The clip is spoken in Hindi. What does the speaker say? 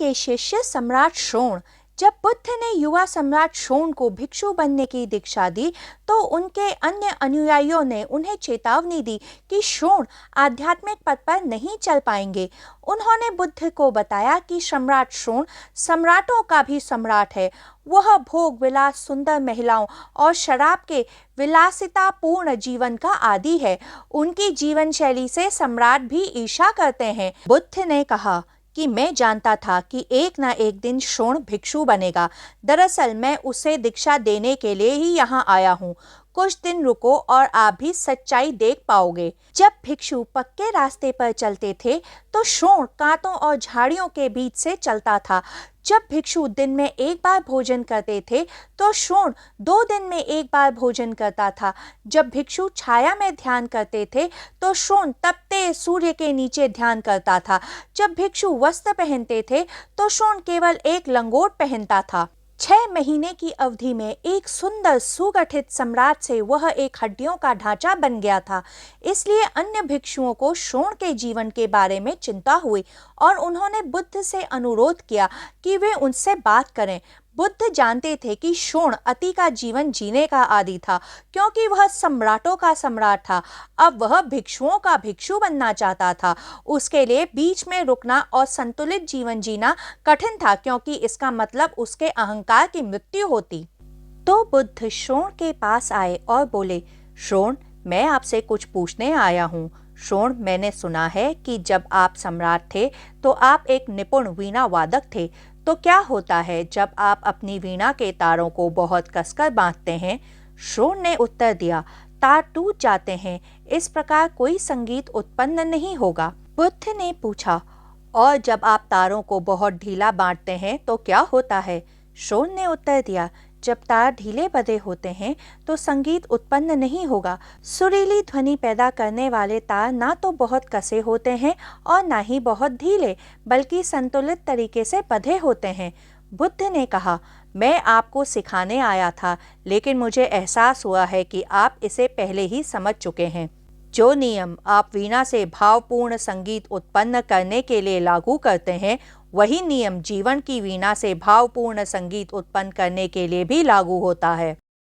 के शिष्य सम्राट शोण। जब बुद्ध ने युवा सम्राट शोण को भिक्षु बनने की दीक्षा दी तो उनके अन्य अनुयायियों ने उन्हें चेतावनी दी कि शोण आध्यात्मिक पथ पर नहीं चल पाएंगे। उन्होंने बुद्ध को बताया कि सम्राट शोण सम्राटों का भी सम्राट है। वह भोग विलास, सुंदर महिलाओं और शराब के विलासितापूर्ण जीवन का आदी है। उनकी जीवन शैली से सम्राट भी ईर्ष्या करते हैं। बुद्ध ने कहा कि मैं जानता था कि एक ना एक दिन शोण भिक्षु बनेगा। दरअसल मैं उसे दीक्षा देने के लिए ही यहाँ आया हूँ। कुछ दिन रुको और आप भी सच्चाई देख पाओगे। जब भिक्षु पक्के रास्ते पर चलते थे तो शोण कांटों और झाड़ियों के बीच से चलता था। जब भिक्षु दिन में एक बार भोजन करते थे तो शोण 2 दिन में एक बार भोजन करता था। जब भिक्षु छाया में ध्यान करते थे तो शोण तपते सूर्य के नीचे ध्यान करता था। जब भिक्षु वस्त्र पहनते थे तो शोण केवल एक लंगोट पहनता था। 6 महीने की अवधि में एक सुंदर सुगठित सम्राट से वह एक हड्डियों का ढांचा बन गया था। इसलिए अन्य भिक्षुओं को शोण के जीवन के बारे में चिंता हुई और उन्होंने बुद्ध से अनुरोध किया कि वे उनसे बात करें। बुद्ध जानते थे कि शोण अति का जीवन जीने का आदी था क्योंकि वह सम्राटों का सम्राट था। अब वह भिक्षुओं का भिक्षु बनना चाहता था। उसके लिए बीच में रुकना और संतुलित जीवन जीना कठिन था क्योंकि इसका मतलब उसके अहंकार की मृत्यु होती। तो बुद्ध शोण के पास आए और बोले, शोण, मैं आपसे कुछ पूछने आया हूँ। शोण, मैंने सुना है कि जब आप सम्राट थे तो आप एक निपुण वीणा वादक थे। तो क्या होता है जब आप अपनी वीणा के तारों को बहुत कसकर बांधते हैं? शोण ने उत्तर दिया, तार टूट जाते हैं। इस प्रकार कोई संगीत उत्पन्न नहीं होगा। बुद्ध ने पूछा, और जब आप तारों को बहुत ढीला बांधते हैं तो क्या होता है? शोण ने उत्तर दिया, जब तार ढीले बंधे होते हैं तो संगीत उत्पन्न नहीं होगा। सुरीली ध्वनि पैदा करने वाले तार ना तो बहुत कसे होते हैं और ना ही बहुत ढीले, बल्कि संतुलित तरीके से बंधे होते हैं। बुद्ध ने कहा, मैं आपको सिखाने आया था, लेकिन मुझे एहसास हुआ है कि आप इसे पहले ही समझ चुके हैं। जो नियम आप वीणा से भावपूर्ण संगीत उत्पन्न करने के लिए लागू करते हैं, वही नियम जीवन की वीणा से भावपूर्ण संगीत उत्पन्न करने के लिए भी लागू होता है।